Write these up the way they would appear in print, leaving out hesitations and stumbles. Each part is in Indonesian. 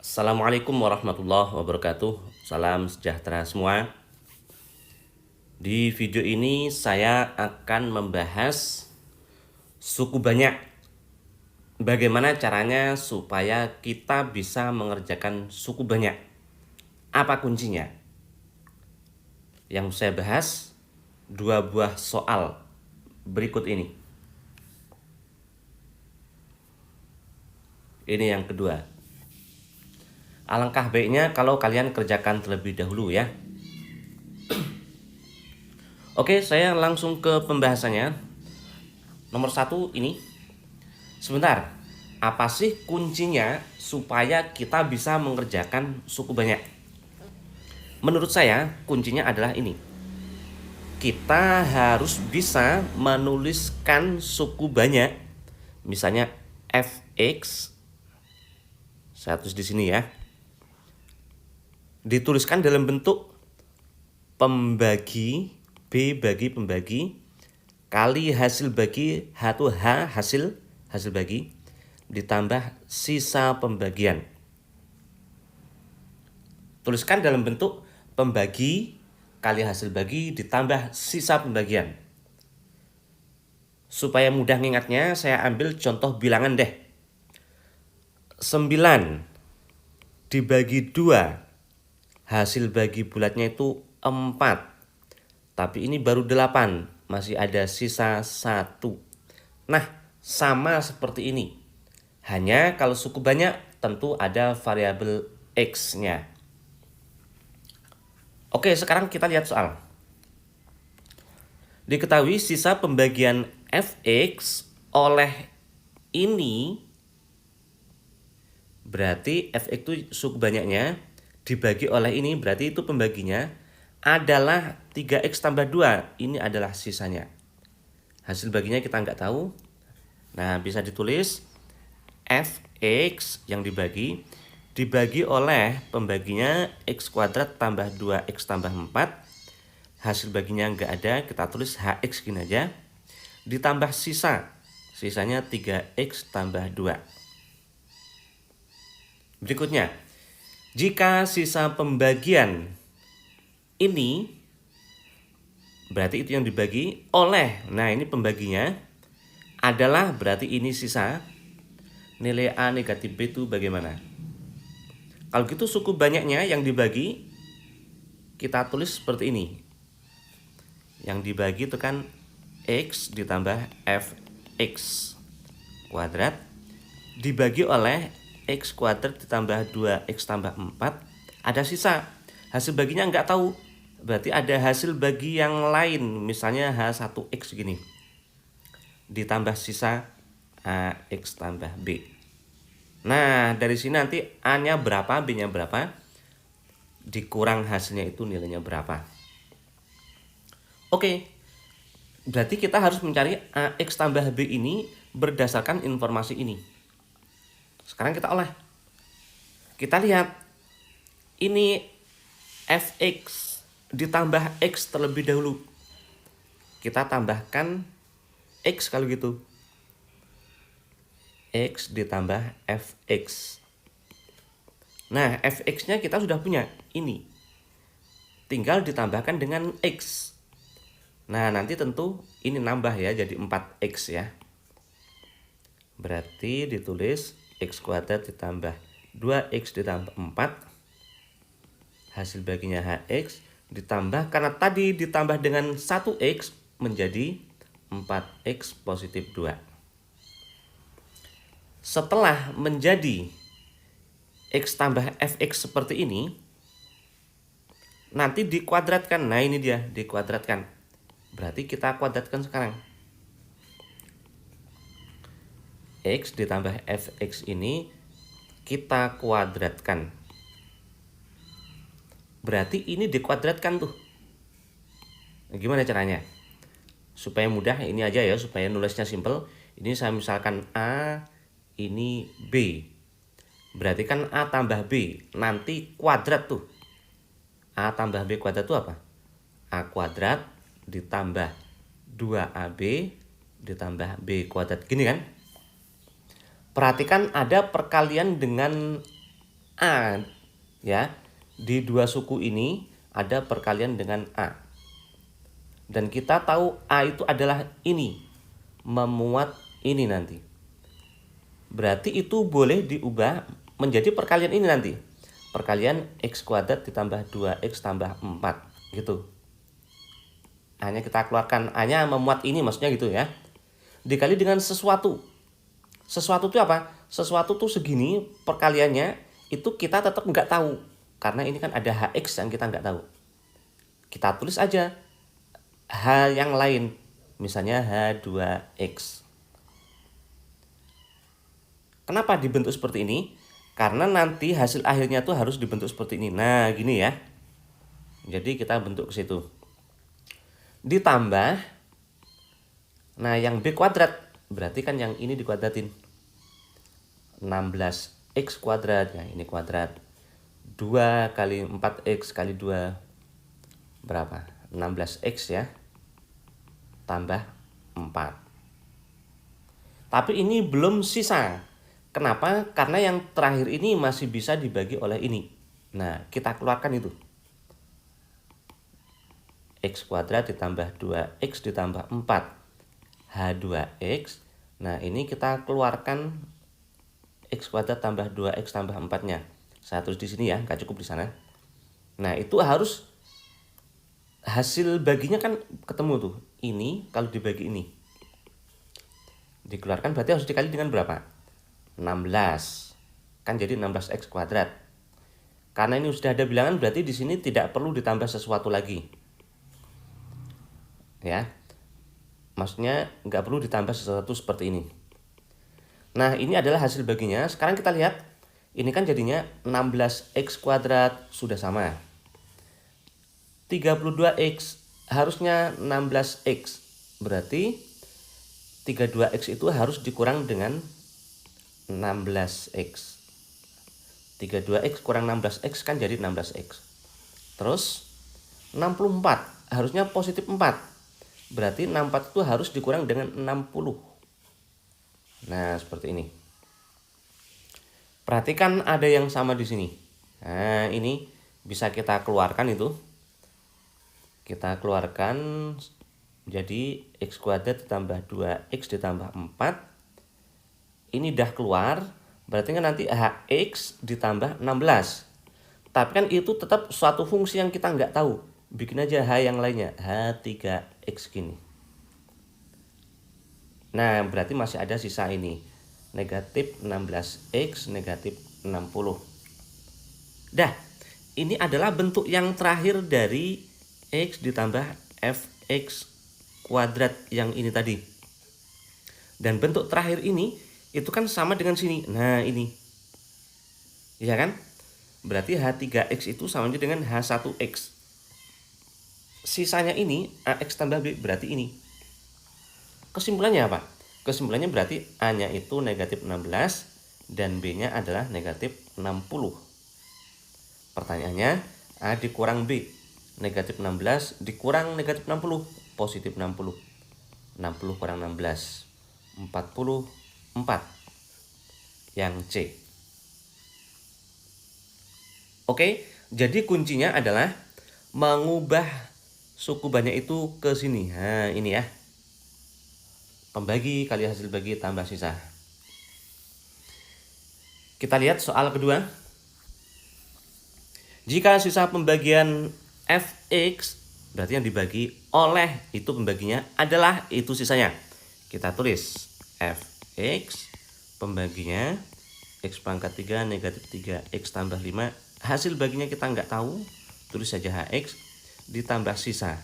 Assalamualaikum warahmatullahi wabarakatuh. Salam sejahtera semua. Di video ini saya akan membahas suku banyak. Bagaimana caranya supaya kita bisa mengerjakan suku banyak? Apa kuncinya? Yang saya bahas dua buah soal berikut ini. Ini yang kedua. Alangkah baiknya kalau kalian kerjakan terlebih dahulu ya. Oke, saya langsung ke pembahasannya. Nomor 1 ini. Sebentar, apa sih kuncinya supaya kita bisa mengerjakan suku banyak? Menurut saya, kuncinya adalah ini. Kita harus bisa menuliskan suku banyak. Misalnya fx. Saya tulis di sini ya. Dituliskan dalam bentuk pembagi, B bagi pembagi, kali hasil bagi, H itu H hasil bagi, ditambah sisa pembagian. Tuliskan dalam bentuk pembagi kali hasil bagi ditambah sisa pembagian. Supaya mudah ngingatnya, saya ambil contoh bilangan deh. 9 dibagi 2, hasil bagi bulatnya itu 4. Tapi ini baru 8, masih ada sisa 1. Nah, sama seperti ini. Hanya kalau suku banyak tentu ada variabel X-nya. Oke, sekarang kita lihat soal. Diketahui sisa pembagian Fx oleh ini, berarti Fx itu suku banyaknya, dibagi oleh ini, berarti itu pembaginya adalah 3x tambah 2. Ini adalah sisanya. Hasil baginya kita nggak tahu. Nah, bisa ditulis Fx yang dibagi oleh pembaginya x kuadrat tambah 2x tambah 4. Hasil baginya nggak ada, kita tulis hx gini aja. Ditambah sisanya 3x tambah 2. Berikutnya, jika sisa pembagian ini, berarti itu yang dibagi oleh, nah ini pembaginya adalah berarti ini sisa. Nilai A negatif B itu bagaimana? Kalau gitu suku banyaknya yang dibagi, kita tulis seperti ini. Yang dibagi itu kan X ditambah Fx kuadrat dibagi oleh X kuadrat ditambah 2X tambah 4. Ada sisa. Hasil baginya nggak tahu. Berarti ada hasil bagi yang lain. Misalnya H1X gini. Ditambah sisa AX tambah B. Nah, dari sini nanti A-nya berapa, B-nya berapa. Dikurang hasilnya itu nilainya berapa. Oke. Berarti kita harus mencari AX tambah B ini berdasarkan informasi ini. Sekarang kita olah. Kita lihat. Ini Fx ditambah X terlebih dahulu. Kita tambahkan X kalau gitu. X ditambah Fx. Nah, Fx-nya kita sudah punya. Ini. Tinggal ditambahkan dengan X. Nah, nanti tentu ini nambah ya, jadi 4X ya. Berarti ditulis X kuadrat ditambah 2X ditambah 4. Hasil baginya HX ditambah, karena tadi ditambah dengan 1X menjadi 4X positif 2. Setelah menjadi X tambah Fx seperti ini, nanti dikuadratkan. Nah ini dia, dikuadratkan. Berarti kita kuadratkan sekarang. X ditambah Fx ini kita kuadratkan. Berarti ini dikuadratkan tuh. Nah, gimana caranya? Supaya mudah, ini aja ya, supaya nulisnya simple. Ini saya misalkan A, ini B. Berarti kan A tambah B. Nanti kuadrat tuh. A tambah B kuadrat itu apa? A kuadrat ditambah 2AB ditambah B kuadrat. Gini kan? Perhatikan ada perkalian dengan A, ya. Di dua suku ini ada perkalian dengan A. Dan kita tahu A itu adalah ini, memuat ini nanti. Berarti itu boleh diubah menjadi perkalian ini nanti. Perkalian X kuadrat ditambah 2X tambah 4 gitu. A-nya kita keluarkan, A-nya memuat ini maksudnya gitu ya. Dikali dengan sesuatu. Sesuatu itu apa? Sesuatu tuh segini perkaliannya itu kita tetap nggak tahu. Karena ini kan ada HX yang kita nggak tahu. Kita tulis aja H yang lain. Misalnya H2X. Kenapa dibentuk seperti ini? Karena nanti hasil akhirnya tuh harus dibentuk seperti ini. Nah, gini ya. Jadi kita bentuk ke situ. Ditambah, nah yang B kuadrat, berarti kan yang ini dikuadratin. 16X kuadrat, ya ini kuadrat. 2 kali 4X kali 2, berapa? 16X ya. Tambah 4. Tapi ini belum sisa. Kenapa? Karena yang terakhir ini masih bisa dibagi oleh ini. Nah, kita keluarkan itu. X kuadrat ditambah 2X ditambah 4. H2X. Nah, ini kita keluarkan X kuadrat tambah 2X tambah 4-nya. Saya tulis di sini ya, nggak cukup di sana. Nah, itu harus hasil baginya kan ketemu tuh. Ini kalau dibagi ini. Dikeluarkan berarti harus dikali dengan berapa? 16. Kan jadi 16X kuadrat. Karena ini sudah ada bilangan berarti di sini tidak perlu ditambah sesuatu lagi. Ya. Maksudnya nggak perlu ditambah sesuatu seperti ini. Nah, ini adalah hasil baginya. Sekarang kita lihat. Ini kan jadinya 16X kuadrat sudah sama. 32X harusnya 16X. Berarti 32X itu harus dikurang dengan 16X. 32X kurang 16X kan jadi 16X. Terus 64 harusnya positif 4. Berarti 64 itu harus dikurang dengan 60. Nah, seperti ini. Perhatikan ada yang sama di sini. Nah, ini bisa kita keluarkan itu. Kita keluarkan jadi X kuadrat ditambah 2X ditambah 4. Ini udah keluar, berarti kan nanti HX ditambah 16. Tapi kan itu tetap suatu fungsi yang kita nggak tahu. Bikin aja H yang lainnya, H3X gini. Nah, berarti masih ada sisa ini. Negatif 16X, negatif 60. Dah, ini adalah bentuk yang terakhir dari X ditambah Fx kuadrat yang ini tadi. Dan bentuk terakhir ini itu kan sama dengan sini. Nah, ini. Iya kan? Berarti H3X itu sama dengan H1X. Sisanya ini AX tambah B berarti ini. Kesimpulannya apa? Kesimpulannya berarti A-nya itu negatif 16 dan B-nya adalah negatif 60. Pertanyaannya, A dikurang B. Negatif 16 dikurang negatif 60. Positif 60. 60 kurang 16. 44. Yang C. Oke, jadi kuncinya adalah mengubah suku banyak itu ke sini. Nah, ini ya. Pembagi kali hasil bagi tambah sisa. Kita lihat soal kedua. Jika sisa pembagian Fx, berarti yang dibagi oleh itu pembaginya adalah itu sisanya. Kita tulis Fx pembaginya X pangkat 3 negatif 3X tambah 5. Hasil baginya kita nggak tahu, tulis saja Hx ditambah sisa.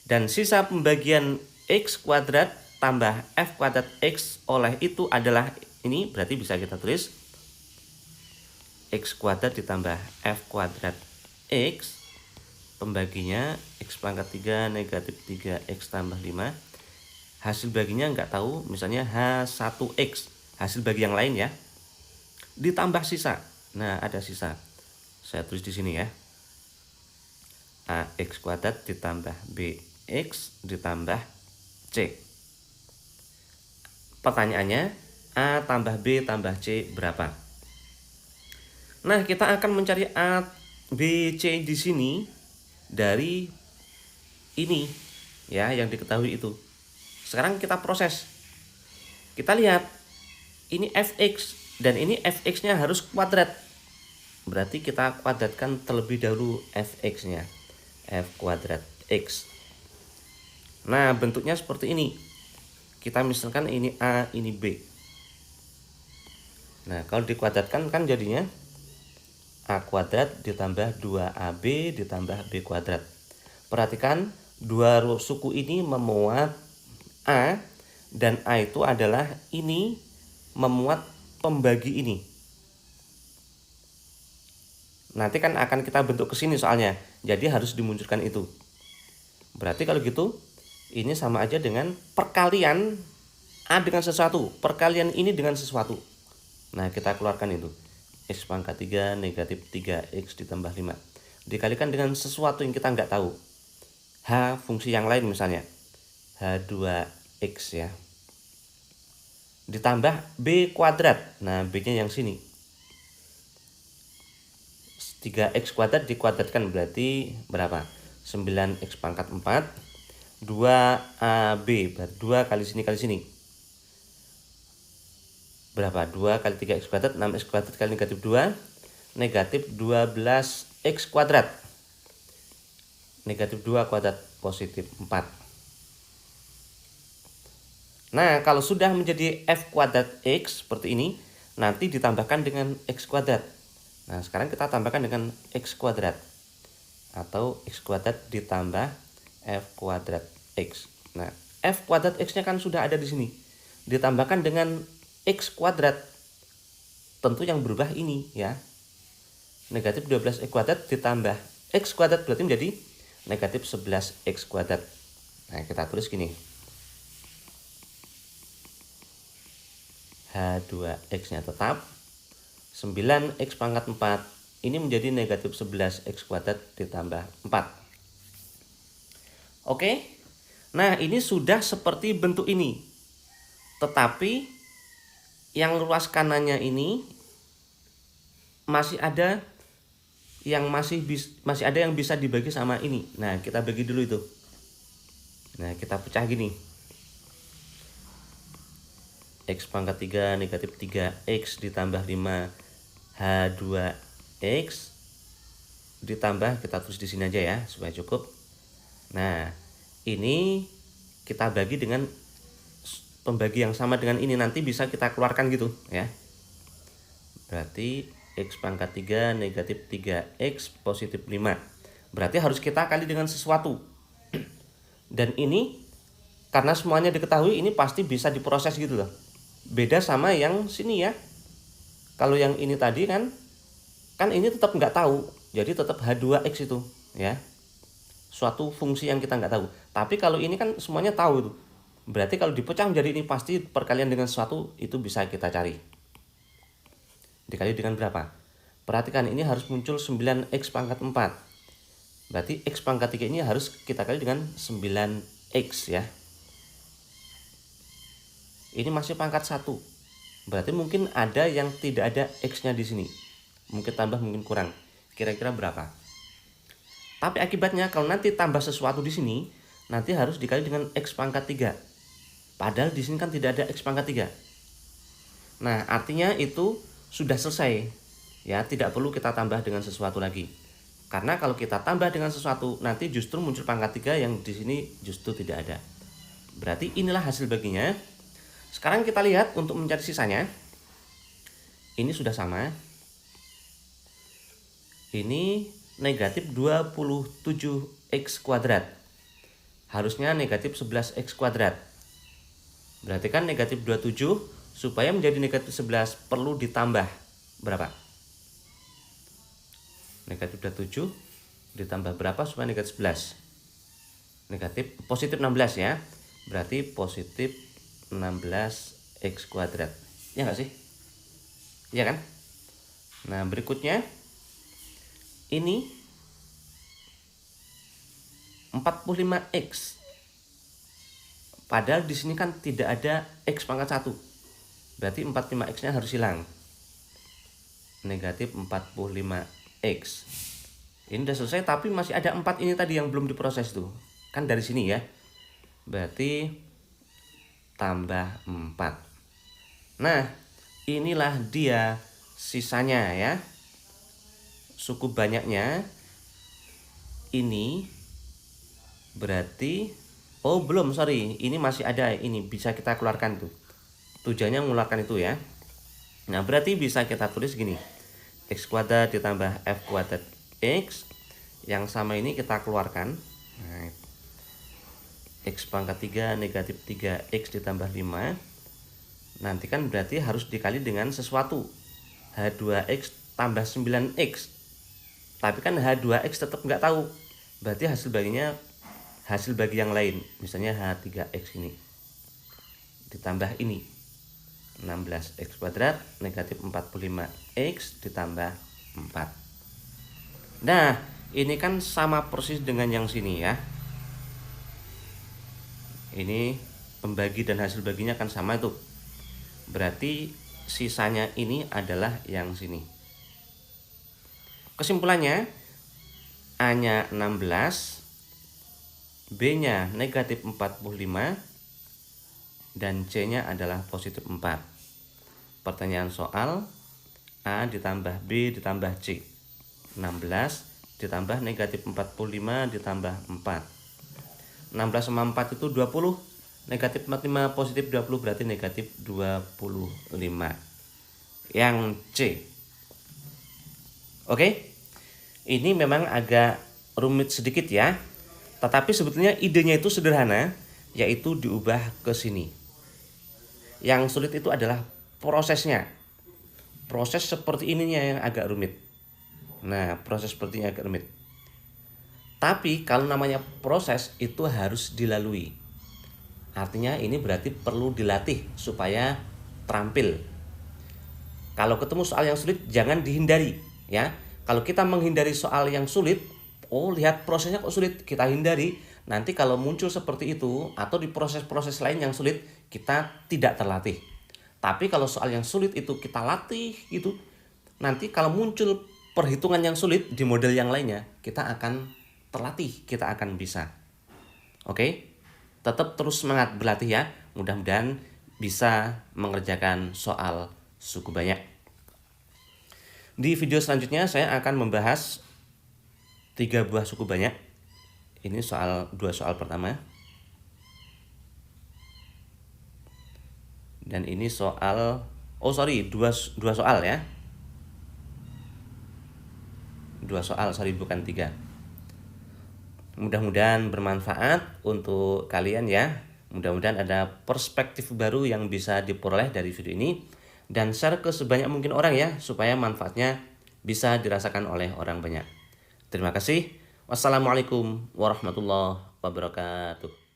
Dan sisa pembagian X kuadrat tambah F kuadrat X oleh itu adalah ini, berarti bisa kita tulis X kuadrat ditambah F kuadrat X pembaginya X pangkat 3 negatif 3X tambah 5. Hasil baginya nggak tahu, misalnya H1X, hasil bagi yang lain ya. Ditambah sisa. Nah, ada sisa. Saya tulis di sini ya. AX kuadrat ditambah BX ditambah C. Pertanyaannya, A tambah B tambah C berapa. Nah, kita akan mencari A, B, C di sini dari ini ya, yang diketahui itu. Sekarang kita proses. Kita lihat ini fx dan ini fx-nya harus kuadrat. Berarti kita kuadratkan terlebih dahulu fx-nya. F kuadrat x. Nah, bentuknya seperti ini. Kita misalkan ini A, ini B. Nah, kalau dikuadratkan kan jadinya A kuadrat ditambah 2AB ditambah B kuadrat. Perhatikan, dua suku ini memuat A, dan A itu adalah ini memuat pembagi ini. Nanti kan akan kita bentuk ke sini soalnya. Jadi harus dimunculkan itu. Berarti kalau gitu, ini sama aja dengan perkalian A dengan sesuatu. Perkalian ini dengan sesuatu. Nah, kita keluarkan itu. X pangkat 3 negatif 3X ditambah 5. Dikalikan dengan sesuatu yang kita nggak tahu. H fungsi yang lain misalnya. H2X ya. Ditambah B kuadrat. Nah, B-nya yang sini. 3X kuadrat dikuadratkan berarti berapa? 9X pangkat 4. 2AB berarti 2 kali sini. Berapa? 2 kali 3x kuadrat, 6x kuadrat kali negatif 2, negatif 12x kuadrat. Negatif 2 kuadrat positif 4. Nah, kalau sudah menjadi f kuadrat x seperti ini, nanti ditambahkan dengan x kuadrat. Nah, sekarang kita tambahkan dengan x kuadrat. Atau x kuadrat ditambah f kuadrat x. Nah, f kuadrat x-nya kan sudah ada di sini. Ditambahkan dengan x kuadrat, tentu yang berubah ini ya. Negatif 12x kuadrat ditambah x kuadrat berarti menjadi negatif 11x kuadrat. Nah, kita tulis gini. H2x-nya tetap 9x pangkat 4. Ini menjadi negatif 11x kuadrat ditambah 4. Oke. Nah, ini sudah seperti bentuk ini. Tetapi yang luas kanannya ini masih ada yang masih ada yang bisa dibagi sama ini. Nah, kita bagi dulu itu. Nah, kita pecah gini. X pangkat 3 negatif 3X ditambah 5 H2X ditambah, kita tulis di sini aja ya supaya cukup. Nah, ini kita bagi dengan pembagi yang sama dengan ini, nanti bisa kita keluarkan gitu ya. Berarti X pangkat 3 negatif 3X positif 5. Berarti harus kita kali dengan sesuatu. Dan ini karena semuanya diketahui, ini pasti bisa diproses gitu loh. Beda sama yang sini ya. Kalau yang ini tadi kan ini tetap nggak tahu. Jadi tetap H2X itu ya. Suatu fungsi yang kita nggak tahu. Tapi kalau ini kan semuanya tahu itu. Berarti kalau dipecah menjadi ini pasti perkalian dengan sesuatu, itu bisa kita cari. Dikali dengan berapa? Perhatikan, ini harus muncul 9x pangkat 4. Berarti x pangkat 3 ini harus kita kali dengan 9x ya. Ini masih pangkat 1. Berarti mungkin ada yang tidak ada x-nya di sini. Mungkin tambah, mungkin kurang. Kira-kira berapa? Tapi akibatnya kalau nanti tambah sesuatu di sini, nanti harus dikali dengan x pangkat 3. Padahal di sini kan tidak ada x pangkat 3. Nah, artinya itu sudah selesai. Ya, tidak perlu kita tambah dengan sesuatu lagi. Karena kalau kita tambah dengan sesuatu, nanti justru muncul pangkat 3 yang di sini justru tidak ada. Berarti inilah hasil baginya. Sekarang kita lihat untuk mencari sisanya. Ini sudah sama. Ini negatif 27x kuadrat. Harusnya negatif 11x kuadrat. Berarti kan negatif 27 supaya menjadi negatif 11 perlu ditambah berapa? Negatif 27 ditambah berapa supaya negatif 11? Negatif positif 16 ya. Berarti positif 16x kuadrat. Ya nggak sih? Iya kan? Nah, berikutnya ini 45x. Padahal di sini kan tidak ada x pangkat 1. Berarti 45x-nya harus hilang. Negatif 45x. Ini udah selesai, tapi masih ada 4 ini tadi yang belum diproses tuh. Kan dari sini ya. Berarti tambah 4. Nah, inilah dia sisanya ya. Suku banyaknya ini berarti, oh belum, sorry, ini masih ada, ini bisa kita keluarkan tuh. Tujuannya mengeluarkan itu ya. Nah, berarti bisa kita tulis gini. X kuadrat ditambah F kuadrat X. Yang sama ini kita keluarkan. Nah, X pangkat 3 negatif 3X ditambah 5. Nanti kan berarti harus dikali dengan sesuatu. H2X tambah 9X. Tapi kan H2X tetap nggak tahu. Berarti hasil bagi yang lain. Misalnya H3X ini. Ditambah ini. 16X kuadrat negatif 45X ditambah 4. Nah, ini kan sama persis dengan yang sini ya. Ini pembagi dan hasil baginya kan sama tuh. Berarti sisanya ini adalah yang sini. Kesimpulannya, A-nya 16, B-nya negatif 45, dan C-nya adalah positif 4. Pertanyaan soal, A ditambah B ditambah C. 16 ditambah negatif 45 ditambah 4. 16 sama 4 itu 20. Negatif 45 positif 20 berarti negatif 25. Yang C. Oke. Ini memang agak rumit sedikit ya. Tetapi sebetulnya idenya itu sederhana, yaitu diubah ke sini. Yang sulit itu adalah prosesnya. Proses seperti ininya yang agak rumit. Nah, proses seperti ini agak rumit. Tapi kalau namanya proses itu harus dilalui. Artinya ini berarti perlu dilatih supaya terampil. Kalau ketemu soal yang sulit jangan dihindari ya. Kalau kita menghindari soal yang sulit, oh lihat prosesnya kok sulit, kita hindari. Nanti kalau muncul seperti itu atau di proses-proses lain yang sulit, kita tidak terlatih. Tapi kalau soal yang sulit itu kita latih gitu, nanti kalau muncul perhitungan yang sulit di model yang lainnya, kita akan terlatih, kita akan bisa. Oke? Tetap terus semangat berlatih ya. Mudah-mudahan bisa mengerjakan soal suku banyak. Di video selanjutnya saya akan membahas 3 buah suku banyak. Ini 2 soal pertama. Dan ini soal, 2 soal ya. 2 soal, bukan 3. Mudah-mudahan bermanfaat untuk kalian ya. Mudah-mudahan ada perspektif baru yang bisa diperoleh dari video ini. Dan share ke sebanyak mungkin orang ya, supaya manfaatnya bisa dirasakan oleh orang banyak. Terima kasih. Wassalamualaikum warahmatullahi wabarakatuh.